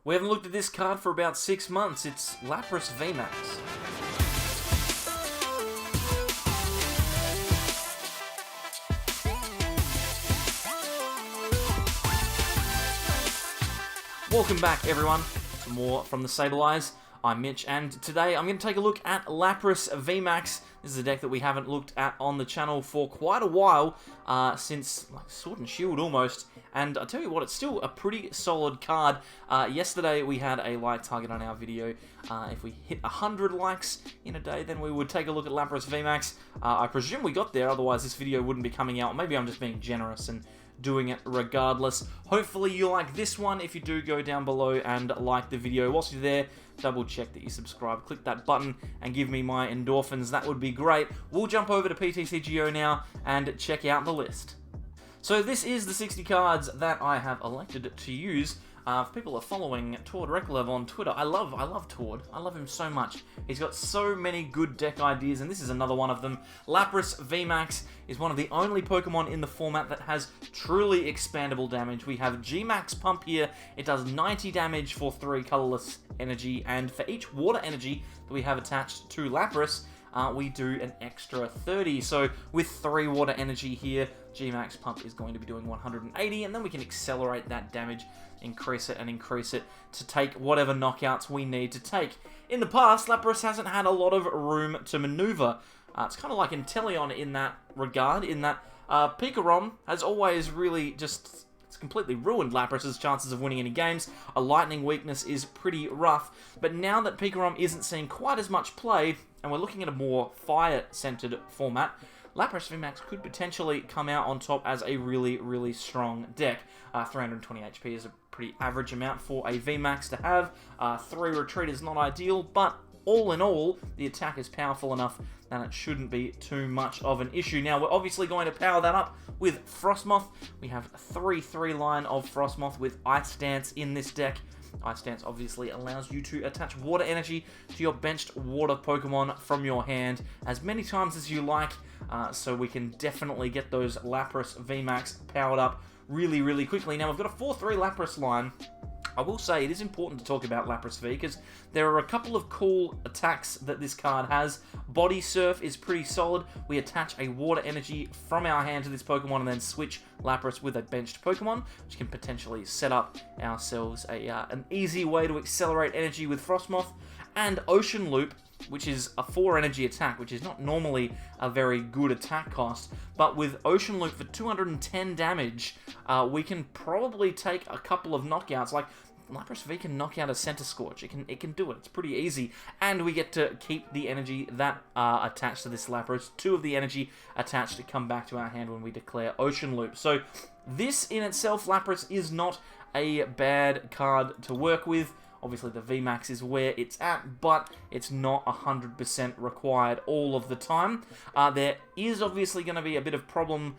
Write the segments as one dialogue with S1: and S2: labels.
S1: We haven't looked at this card for about 6 months. It's Lapras VMAX. Welcome back, everyone, to more from the Sable Eyes. I'm Mitch, and today I'm going to take a look at Lapras VMAX. This is a deck that we haven't looked at on the channel for quite a while, since like Sword and Shield almost. And I tell you what, it's still a pretty solid card. Yesterday we had a like target on our video. If we hit 100 likes in a day, then we would take a look at Lapras VMAX. I presume we got there, otherwise this video wouldn't be coming out. Maybe I'm just being generous and doing it regardless. Hopefully you like this one. If you do, go down below and like the video. Whilst you're there, double check that you subscribe, click that button and give me my endorphins. That would be great. We'll jump over to PTCGO now and check out the list. So this is the 60 cards that I have elected to use. If people are following Tord Reklev on Twitter, I love Tord. I love him so much. He's got so many good deck ideas, and this is another one of them. Lapras VMAX is one of the only Pokemon in the format that has truly expandable damage. We have G-Max Pump here. It does 90 damage for 3 colorless energy, and for each water energy that we have attached to Lapras, we do an extra 30. So with 3 water energy here, G-Max Pump is going to be doing 180, and then we can accelerate that damage, increase it and increase it to take whatever knockouts we need to take. In the past, Lapras hasn't had a lot of room to maneuver. It's kind of like Inteleon in that regard, in that PikaRom has always really just... it's completely ruined Lapras' chances of winning any games. A lightning weakness is pretty rough, but now that PikaRom isn't seeing quite as much play, and we're looking at a more fire-centered format, Lapras VMAX could potentially come out on top as a really, really strong deck. 320 HP is a pretty average amount for a VMAX to have. 3 retreat is not ideal, but all in all, the attack is powerful enough that it shouldn't be too much of an issue. Now, we're obviously going to power that up with Frosmoth. We have a 3/3 line of Frosmoth with Ice Dance in this deck. Ice Dance obviously allows you to attach water energy to your benched water Pokemon from your hand as many times as you like, so we can definitely get those Lapras VMAX powered up really, really quickly. Now, we've got a 4/3 Lapras line. I will say it is important to talk about Lapras V because there are a couple of cool attacks that this card has. Body Surf is pretty solid. We attach a water energy from our hand to this Pokemon and then switch Lapras with a benched Pokemon, which can potentially set up ourselves an easy way to accelerate energy with Frosmoth. And Ocean Loop, which is a 4 energy attack, which is not normally a very good attack cost, but with Ocean Loop for 210 damage, we can probably take a couple of knockouts. Like, Lapras V can knock out a Center Scorch. It can do it. It's pretty easy. And we get to keep the energy that attached to this Lapras. 2 of the energy attached to come back to our hand when we declare Ocean Loop. So this in itself, Lapras, is not a bad card to work with. Obviously, the VMAX is where it's at, but it's not 100% required all of the time. There is obviously going to be a bit of problem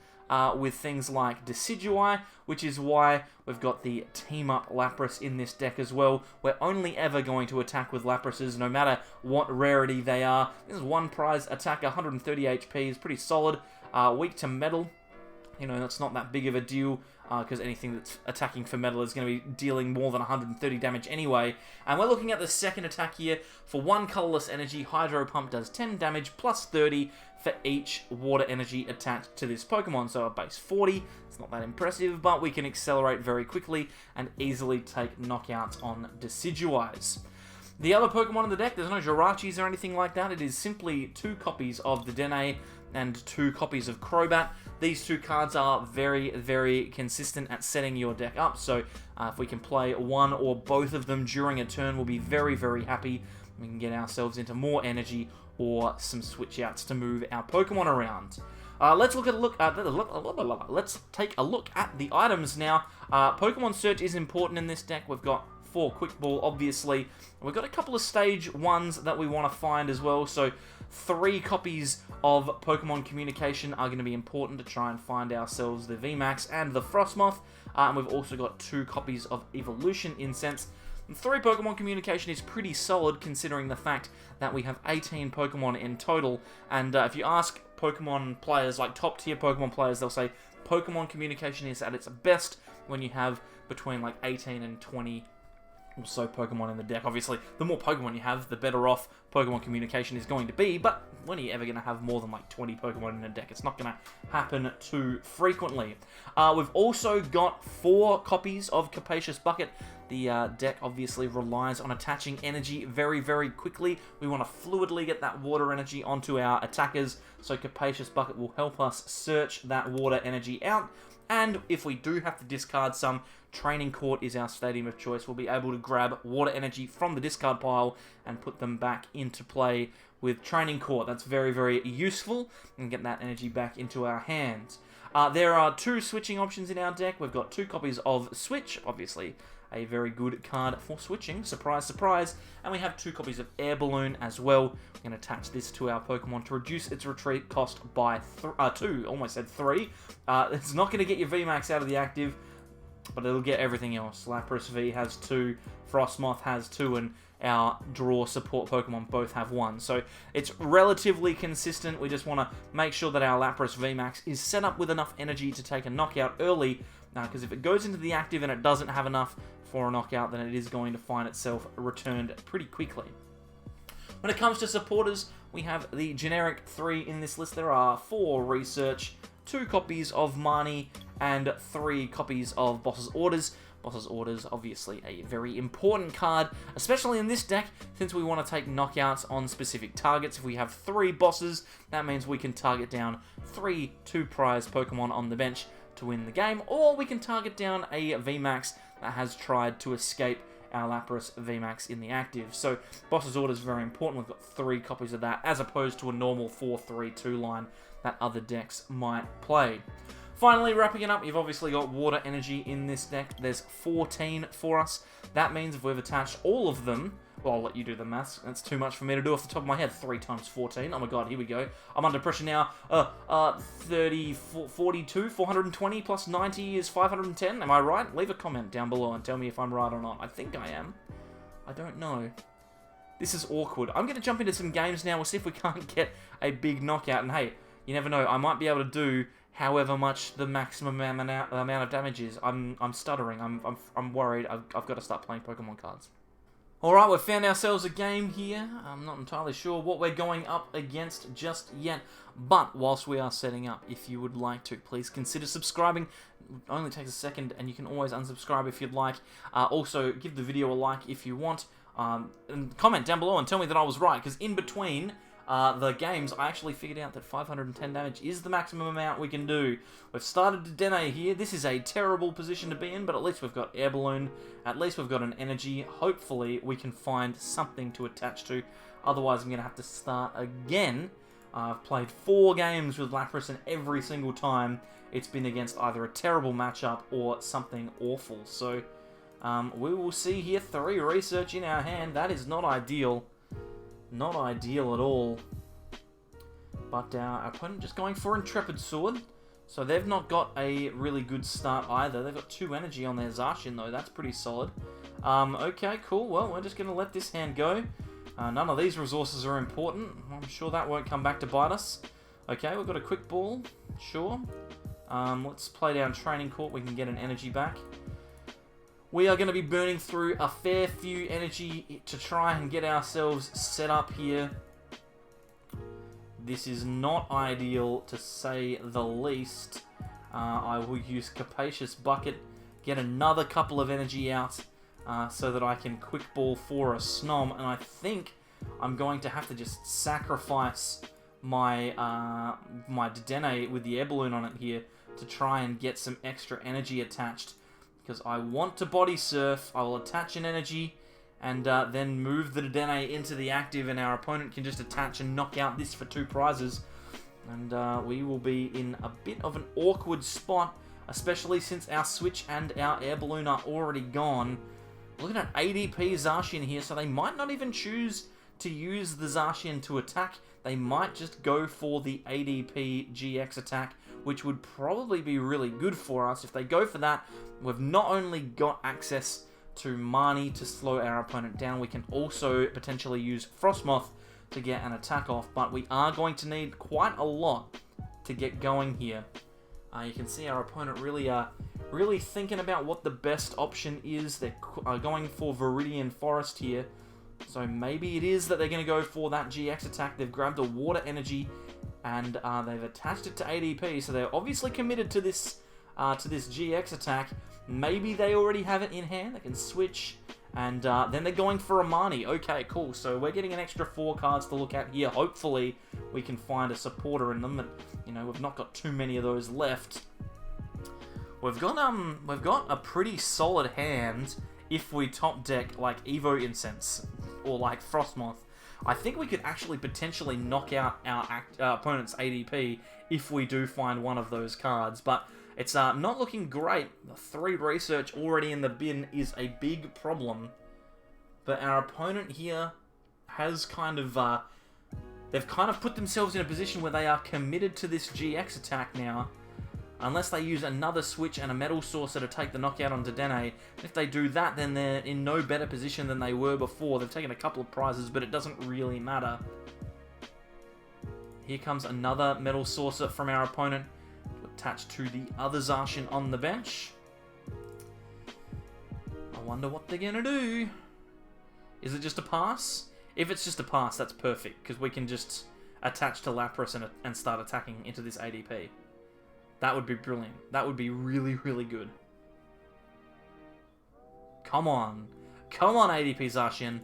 S1: with things like Decidueye, which is why we've got the Team Up Lapras in this deck as well. We're only ever going to attack with Laprases, no matter what rarity they are. This is 1 prize attack, 130 HP, is pretty solid. Weak to Metal. You know, that's not that big of a deal, because anything that's attacking for metal is going to be dealing more than 130 damage anyway. And we're looking at the second attack here. For 1 colorless energy, Hydro Pump does 10 damage plus 30 for each water energy attached to this Pokemon. So a base 40, it's not that impressive, but we can accelerate very quickly and easily take knockouts on Decidueyes. The other Pokemon in the deck, there's no Jirachis or anything like that. It is simply 2 copies of the Dedenne and 2 copies of Crobat. These 2 cards are very, very consistent at setting your deck up, so if we can play one or both of them during a turn, we'll be very, very happy. We can get ourselves into more energy or some switch outs to move our Pokemon around. Let's take a look at the items now. Pokemon Search is important in this deck. We've got 4 Quick Ball, obviously. We've got a couple of Stage 1s that we want to find as well, so 3 copies of Pokemon Communication are going to be important to try and find ourselves the VMAX and the Frosmoth. And we've also got 2 copies of Evolution Incense. And 3 Pokemon Communication is pretty solid considering the fact that we have 18 Pokemon in total. And if you ask Pokemon players, like top tier Pokemon players, they'll say Pokemon Communication is at its best when you have between like 18 and 20 also Pokemon in the deck. Obviously, the more Pokemon you have, the better off Pokemon Communication is going to be, but when are you ever going to have more than like 20 Pokemon in a deck? It's not going to happen too frequently. We've also got 4 copies of Capacious Bucket. The deck obviously relies on attaching energy very, very quickly. We want to fluidly get that water energy onto our attackers, so Capacious Bucket will help us search that water energy out. And if we do have to discard some, Training Court is our stadium of choice. We'll be able to grab water energy from the discard pile and put them back into play with Training Court. That's very, very useful, and get that energy back into our hands. There are 2 switching options in our deck. We've got 2 copies of Switch, obviously a very good card for switching, surprise, surprise, and we have 2 copies of Air Balloon as well. We can attach this to our Pokemon to reduce its retreat cost by 2, almost said 3. It's not going to get your VMAX out of the active, but it'll get everything else. Lapras V has 2, Frosmoth has 2, and our draw support Pokemon both have 1. So it's relatively consistent. We just want to make sure that our Lapras VMAX is set up with enough energy to take a knockout early, because if it goes into the active and it doesn't have enough for a knockout, then it is going to find itself returned pretty quickly. When it comes to supporters, we have the generic 3 in this list. There are 4 Research, 2 copies of Marnie, and 3 copies of Boss's Orders. Boss's Orders, obviously a very important card, especially in this deck, since we want to take knockouts on specific targets. If we have 3 bosses, that means we can target down 3 2-prize Pokemon on the bench to win the game, or we can target down a VMAX that has tried to escape our Lapras VMAX in the active. So Boss's Order is very important. We've got 3 copies of that, as opposed to a normal 4-3-2 line that other decks might play. Finally, wrapping it up, you've obviously got water energy in this deck. There's 14 for us. That means if we've attached all of them, well, I'll let you do the maths. That's too much for me to do off the top of my head. 3 times 14. Oh my god, here we go. I'm under pressure now. 30, 42, 420 plus 90 is 510. Am I right? Leave a comment down below and tell me if I'm right or not. I think I am. I don't know. This is awkward. I'm going to jump into some games now. We'll see if we can't get a big knockout. And hey, you never know. I might be able to do however much the maximum amount of damage is. I'm stuttering. I'm worried. I've got to start playing Pokemon cards. Alright, we've found ourselves a game here. I'm not entirely sure what we're going up against just yet, but whilst we are setting up, if you would like to, please consider subscribing. It only takes a second, and you can always unsubscribe if you'd like. Also, give the video a like if you want, and comment down below and tell me that I was right, because in between the games, I actually figured out that 510 damage is the maximum amount we can do. We've started Dedenne here. This is a terrible position to be in, but at least we've got Air Balloon. At least we've got an energy. Hopefully, we can find something to attach to. Otherwise, I'm going to have to start again. I've played 4 games with Lapras, and every single time, it's been against either a terrible matchup or something awful. So, we will see here. 3 Research in our hand. That is not ideal. Not ideal at all. But our opponent just going for Intrepid Sword. So they've not got a really good start either. They've got 2 energy on their Zacian though. That's pretty solid. Okay, cool. Well, we're just going to let this hand go. None of these resources are important. I'm sure that won't come back to bite us. Okay, we've got a Quick Ball. Sure. Let's play down Training Court. We can get an energy back. We are going to be burning through a fair few energy to try and get ourselves set up here. This is not ideal, to say the least. I will use Capacious Bucket, get another couple of energy out so that I can Quick Ball for a Snom, and I think I'm going to have to just sacrifice my my Dedenne with the Air Balloon on it here to try and get some extra energy attached. Because I want to Body Surf, I will attach an energy, and then move the Dedenne into the active, and our opponent can just attach and knock out this for 2 prizes. And we will be in a bit of an awkward spot, especially since our Switch and our Air Balloon are already gone. Looking at ADP Zacian here, so they might not even choose to use the Zacian to attack. They might just go for the ADP GX attack, which would probably be really good for us. If they go for that, we've not only got access to Marnie to slow our opponent down, we can also potentially use Frosmoth to get an attack off, but we are going to need quite a lot to get going here. You can see our opponent really really thinking about what the best option is. They're going for Viridian Forest here. So maybe it is that they're going to go for that GX attack. They've grabbed a Water Energy and they've attached it to ADP. So they're obviously committed to this GX attack. Maybe they already have it in hand. They can switch. And then they're going for a Marnie. Okay, cool. So we're getting an extra 4 cards to look at here. Hopefully we can find a supporter in them. You know, we've not got too many of those left. We've got a pretty solid hand if we top deck like Evo Incense or like Frosmoth. I think we could actually potentially knock out our opponent's ADP if we do find one of those cards, but it's not looking great. The 3 research already in the bin is a big problem, but our opponent here has kind of they've kind of put themselves in a position where they are committed to this GX attack now. Unless they use another Switch and a Metal Saucer to take the knockout on Dedenne. If they do that, then they're in no better position than they were before. They've taken a couple of prizes, but it doesn't really matter. Here comes another Metal Saucer from our opponent to attach to the other Zacian on the bench. I wonder what they're going to do. Is it just a pass? If it's just a pass, that's perfect, because we can just attach to Lapras and start attacking into this ADP. That would be brilliant. That would be really, really good. Come on. Come on, ADP Zacian.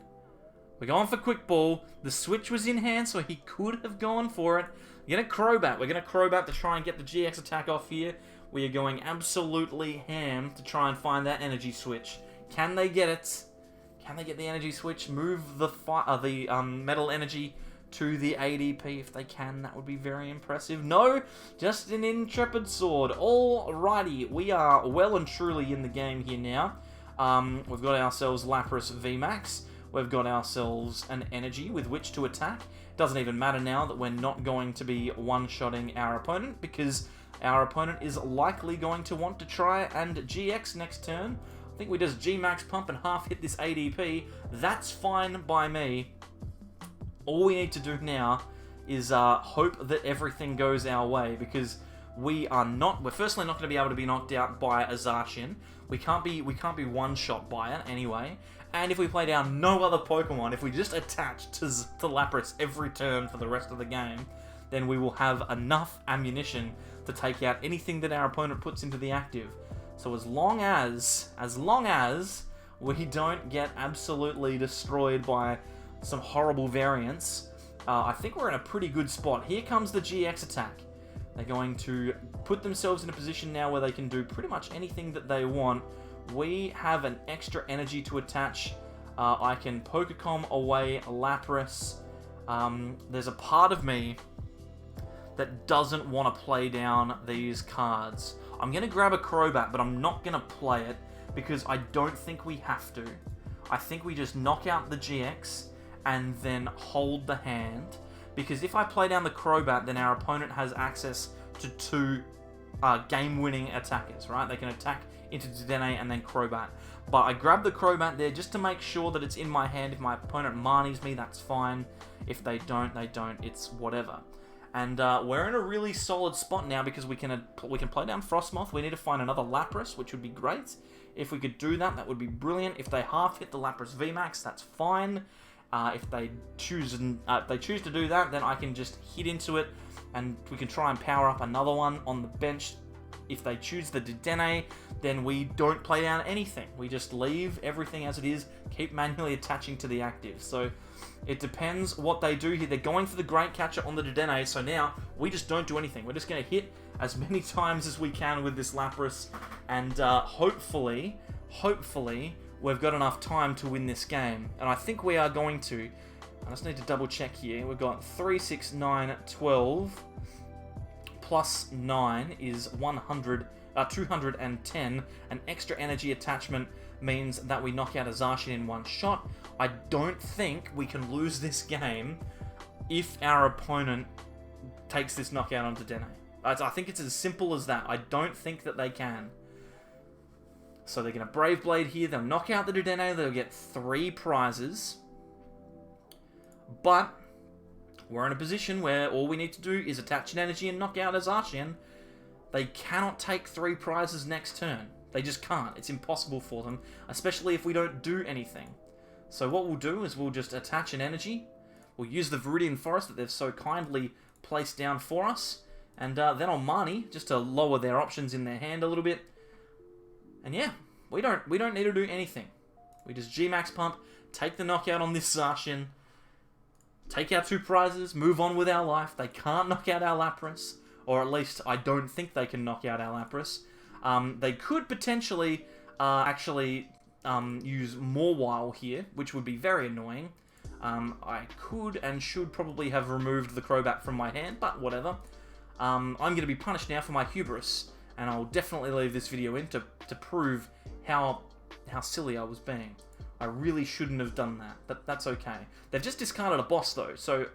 S1: We're going for Quick Ball. The Switch was in hand, so he could have gone for it. We're going to Crobat. We're going to Crobat to try and get the GX attack off here. We are going absolutely ham to try and find that energy switch. Can they get it? Can they get the energy switch? Move the metal energy to the ADP. If they can, that would be very impressive. No, just an Intrepid Sword. Alrighty, we are well and truly in the game here now. We've got ourselves Lapras VMAX. We've got ourselves an energy with which to attack. Doesn't even matter now that we're not going to be one-shotting our opponent, because our opponent is likely going to want to try and GX next turn. I think we just G-Max pump and half hit this ADP. That's fine by me. All we need to do now is hope that everything goes our way, because we're firstly not going to be able to be knocked out by a Zacian. We can't be one-shot by it anyway. And if we play down no other Pokemon, if we just attach to Lapras every turn for the rest of the game, then we will have enough ammunition to take out anything that our opponent puts into the active. So as long as we don't get absolutely destroyed by some horrible variants, I think we're in a pretty good spot. Here comes the GX attack. They're going to put themselves in a position now where they can do pretty much anything that they want. We have an extra energy to attach. I can Pokemon away Lapras. There's a part of me that doesn't want to play down these cards. I'm going to grab a Crobat, but I'm not going to play it because I don't think we have to. I think we just knock out the GX and then hold the hand, because if I play down the Crobat, then our opponent has access to 2 game-winning attackers, right? They can attack into Dedenne and then Crobat. But I grab the Crobat there just to make sure that it's in my hand. If my opponent Marnies me, that's fine. If they don't, they don't. It's whatever. And we're in a really solid spot now because we can play down Frosmoth. We need to find another Lapras, which would be great. If we could do that, that would be brilliant. If they half hit the Lapras VMAX, that's fine. If they choose to do that, then I can just hit into it, and we can try and power up another one on the bench. If they choose the Dedenne, then we don't play down anything. We just leave everything as it is, keep manually attaching to the active. So it depends what they do here. They're going for the Great Catcher on the Dedenne, so now we just don't do anything. We're just going to hit as many times as we can with this Lapras, and hopefully, we've got enough time to win this game. And I think we are going to. I just need to double check here. We've got 3, 6, 9, 12... plus 9 is 210. An extra energy attachment means that we knock out a Zacian in one shot. I don't think we can lose this game if our opponent takes this knockout onto Dedenne. I think it's as simple as that. I don't think that they can. So they're going to Brave Blade here. They'll knock out the Dedenne. They'll get 3 prizes. But we're in a position where all we need to do is attach an energy and knock out a Zacian. they cannot take 3 prizes next turn. They just can't. It's impossible for them, especially if we don't do anything. So what we'll do is we'll just attach an energy. We'll use the Viridian Forest that they've so kindly placed down for us. And then on Marnie, just to lower their options in their hand a little bit. And yeah, we don't need to do anything. We just G-Max pump, take the knockout on this Zacian, take our 2 prizes, move on with our life. They can't knock out our Lapras. Or at least I don't think they can knock out our Lapras. They could potentially actually use Mawile here, which would be very annoying. I could and should probably have removed the Crobat from my hand, but whatever. I'm going to be punished now for my hubris, and I'll definitely leave this video in to prove how silly I was being. I really shouldn't have done that, but that's okay. They've just discarded a boss though, so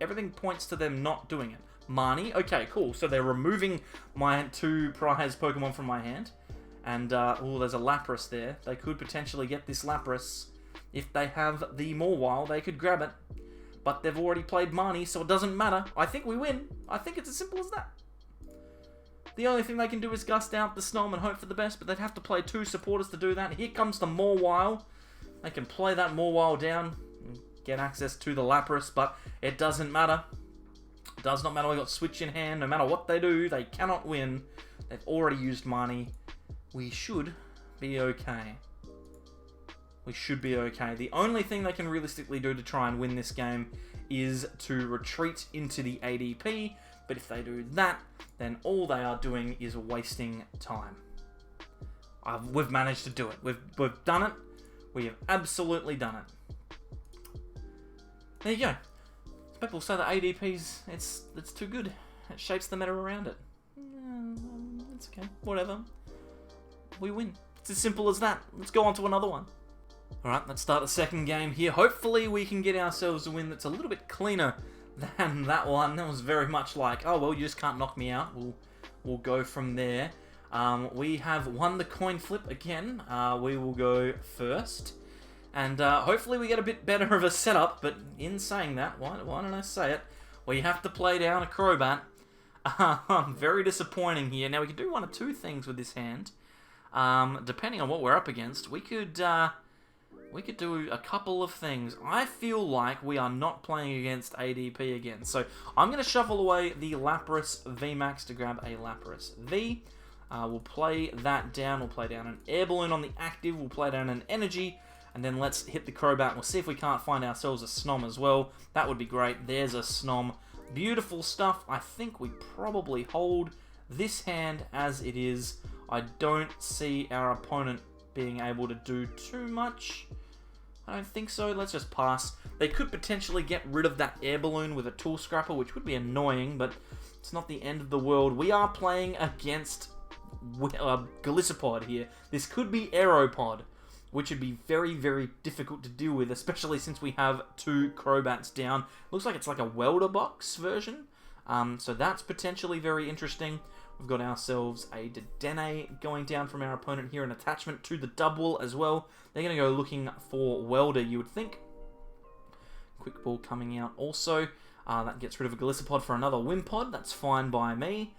S1: everything points to them not doing it. Marnie, okay, cool. So they're removing my 2 prize Pokemon from my hand. And, oh, there's a Lapras there. They could potentially get this Lapras. If they have the Mawile, they could grab it. But they've already played Marnie, so it doesn't matter. I think we win. I think it's as simple as that. The only thing they can do is gust out the Snom and hope for the best, but they'd have to play 2 supporters to do that. Here comes the Mawile. They can play that Mawile down and get access to the Lapras, but it doesn't matter. It does not matter. We got Switch in hand. No matter what they do, they cannot win. They've already used Marnie. We should be okay. We should be okay. The only thing they can realistically do to try and win this game is to retreat into the ADP. But if they do that, then all they are doing is wasting time. We've managed to do it. We've done it. We have absolutely done it. There you go. People say that ADP's it's too good. It shapes the meta around it. It's okay. Whatever. We win. It's as simple as that. Let's go on to another one. Alright, let's start the second game here. Hopefully we can get ourselves a win that's a little bit cleaner than that one. That was very much like, oh well, you just can't knock me out. We'll go from there. We have won the coin flip again. We will go first. And hopefully we get a bit better of a setup, but in saying that, why don't I say it? We have to play down a Crobat. Very disappointing here. Now we can do one of 2 things with this hand. Depending on what we're up against, we could do a couple of things. I feel like we are not playing against ADP again. So I'm going to shuffle away the Lapras VMAX to grab a Lapras V. We'll play that down. We'll play down an Air Balloon on the active. We'll play down an Energy. And then let's hit the Crobat. We'll see if we can't find ourselves a Snom as well. That would be great. There's a Snom. Beautiful stuff. I think we probably hold this hand as it is. I don't see our opponent being able to do too much. I don't think so. Let's just pass. They could potentially get rid of that Air Balloon with a Tool Scrapper, which would be annoying, but it's not the end of the world. We are playing against Golisopod here. This could be Aeropod, which would be very, very difficult to deal with, especially since we have 2 Crobats down. Looks like it's like a Welder Box version, so that's potentially very interesting. We've got ourselves a Dedenne going down from our opponent here, an attachment to the double as well. They're going to go looking for Welder, you would think. Quick Ball coming out also. That gets rid of a Golisopod for another Wimpod. That's fine by me.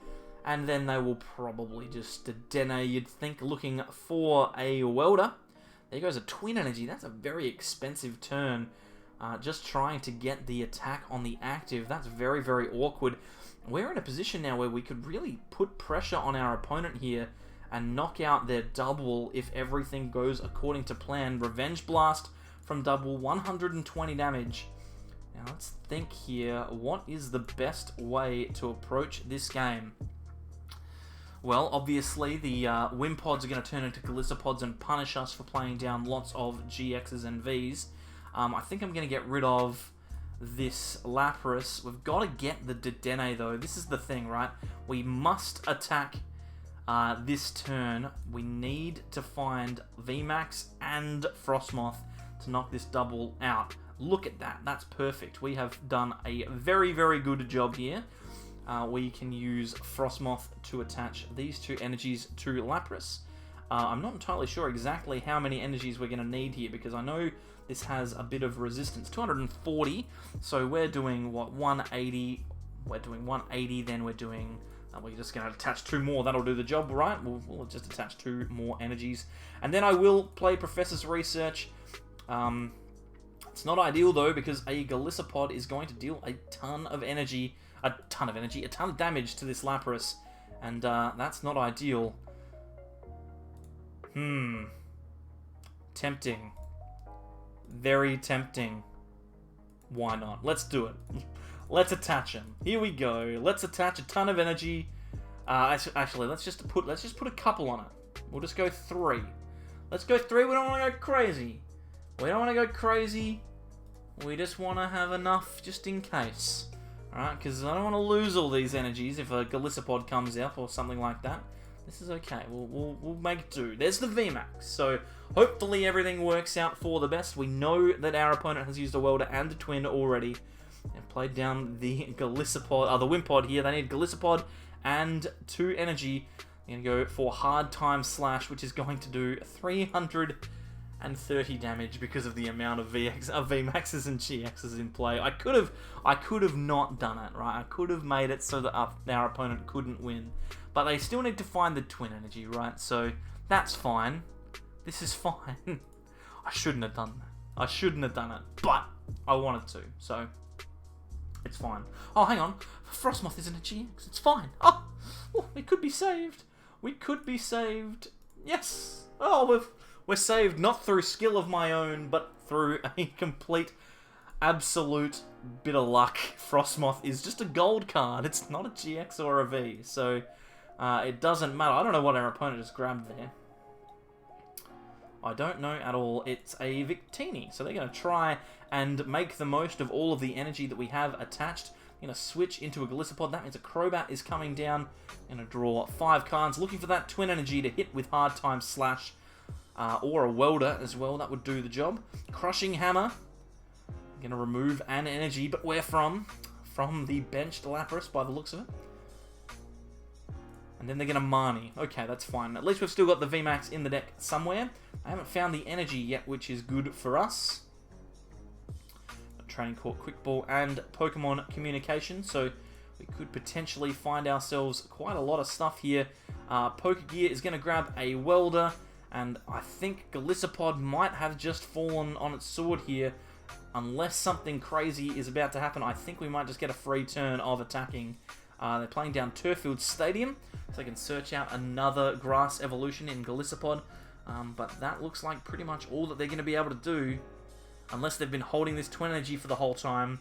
S1: And then they will probably just Dedenne, you'd think, looking for a Welder. There goes a Twin Energy. That's a very expensive turn. Just trying to get the attack on the active. That's very, very awkward. We're in a position now where we could really put pressure on our opponent here and knock out their double if everything goes according to plan. Revenge Blast from double, 120 damage. Now let's think here. What is the best way to approach this game? Well, obviously, the Wimpods are going to turn into Galisopods and punish us for playing down lots of GXs and Vs. I think I'm going to get rid of this Lapras. We've got to get the Dedenne, though. This is the thing, right? We must attack this turn. We need to find VMAX and Frosmoth to knock this double out. Look at that. That's perfect. We have done a very, very good job here. We can use Frosmoth to attach these 2 energies to Lapras. I'm not entirely sure exactly how many energies we're going to need here, because I know this has a bit of resistance. 240, so we're doing, what, 180? We're doing 180, then we're doing We're just going to attach 2 more. That'll do the job, right? We'll just attach 2 more energies. And then I will play Professor's Research. It's not ideal, though, because a Golisopod is going to deal a ton of damage to this Lapras. And that's not ideal. Tempting. Very tempting. Why not? Let's do it. Let's attach him. Here we go. Let's attach a ton of energy. Actually, let's just put a couple on it. We'll just go 3. Let's go 3. We don't want to go crazy. We don't want to go crazy. We just want to have enough just in case. Alright, because I don't want to lose all these energies if a Golisopod comes out or something like that. This is okay. We'll make do. There's the VMAX. So hopefully everything works out for the best. We know that our opponent has used a Welder and a Twin already. And played down the Golisopod, the Wimpod here. They need Golisopod and 2 energy. They're going to go for Hard Time Slash, which is going to do 330 damage because of the amount of VMAXs and GXs in play. I could have not done it, right? I could have made it so that our opponent couldn't win. But they still need to find the Twin energy, right? So that's fine. This is fine. I shouldn't have done that. I shouldn't have done it, but I wanted to, so it's fine. Oh, hang on. Frosmoth isn't a GX. It's fine. Oh, it could be saved. We could be saved. Yes. Oh, we're saved not through skill of my own, but through a complete, absolute bit of luck. Frosmoth is just a gold card. It's not a GX or a V, so it doesn't matter. I don't know what our opponent has grabbed there. I don't know at all. It's a Victini, so they're going to try and make the most of all of the energy that we have attached. Going to switch into a Golisopod. That means a Crobat is coming down. Going to draw 5 cards, looking for that Twin energy to hit with Hard Time Slash, or a Welder as well. That would do the job. Crushing Hammer. Going to remove an energy, but where from? From the benched Lapras, by the looks of it. And then they're going to Marnie. Okay, that's fine. At least we've still got the VMAX in the deck somewhere. I haven't found the energy yet, which is good for us. Training Court Quick Ball and Pokemon Communication, so we could potentially find ourselves quite a lot of stuff here. Pokegear is going to grab a Welder, and I think Golisopod might have just fallen on its sword here. Unless something crazy is about to happen, I think we might just get a free turn of attacking. They're playing down Turffield Stadium, so they can search out another grass evolution in Golisopod. But that looks like pretty much all that they're going to be able to do, unless they've been holding this Twin energy for the whole time.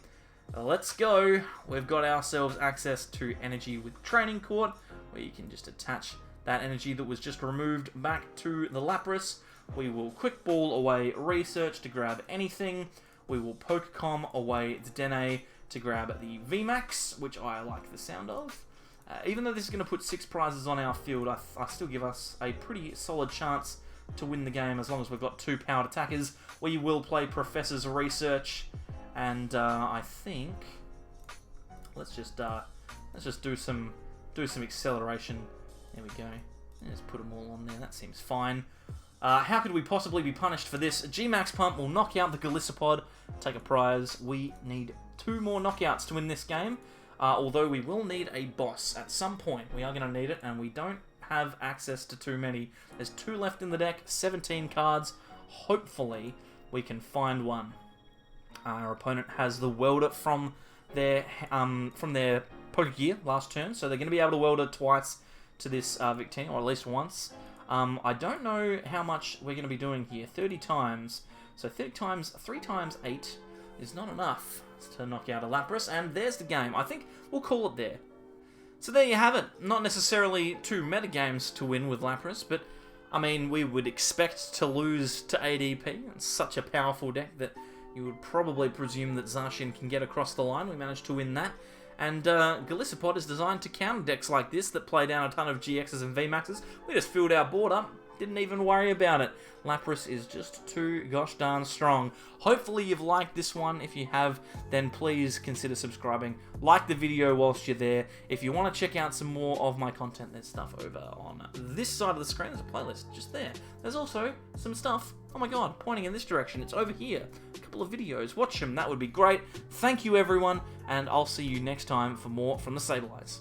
S1: Let's go. We've got ourselves access to energy with Training Court, where you can just attach that energy that was just removed back to the Lapras. We will Quick Ball away Research to grab anything. We will Pokemon away Dedenne to grab the VMAX, which I like the sound of. Even though this is going to put 6 prizes on our field, I still give us a pretty solid chance to win the game as long as we've got 2 powered attackers. We will play Professor's Research, and I think let's just do some acceleration. There we go. Let's put them all on there. That seems fine. How could we possibly be punished for this? G-Max Pump will knock out the Golisopod, take a prize. We need 2 more knockouts to win this game, although we will need a boss at some point. We are going to need it, and we don't have access to too many. There's 2 left in the deck, 17 cards. Hopefully, we can find one. Our opponent has the Welder from their Pokegear last turn, so they're going to be able to Welder twice to this Victini, or at least once. I don't know how much we're going to be doing here. 30 times. So 30 times, 3 times 8 is not enough to knock out a Lapras, and there's the game. I think we'll call it there. So there you have it. Not necessarily 2 metagames to win with Lapras, but I mean, we would expect to lose to ADP. It's such a powerful deck that you would probably presume that Zacian can get across the line. We managed to win that. And Golisopod is designed to counter decks like this that play down a ton of GXs and VMAXs. We just filled our board up. Didn't even worry about it. Lapras is just too gosh darn strong. Hopefully you've liked this one. If you have, then please consider subscribing. Like the video whilst you're there. If you want to check out some more of my content, there's stuff over on this side of the screen. There's a playlist just there. There's also some stuff, oh my god, pointing in this direction. It's over here. A couple of videos. Watch them. That would be great. Thank you everyone, and I'll see you next time for more from the Ablaze.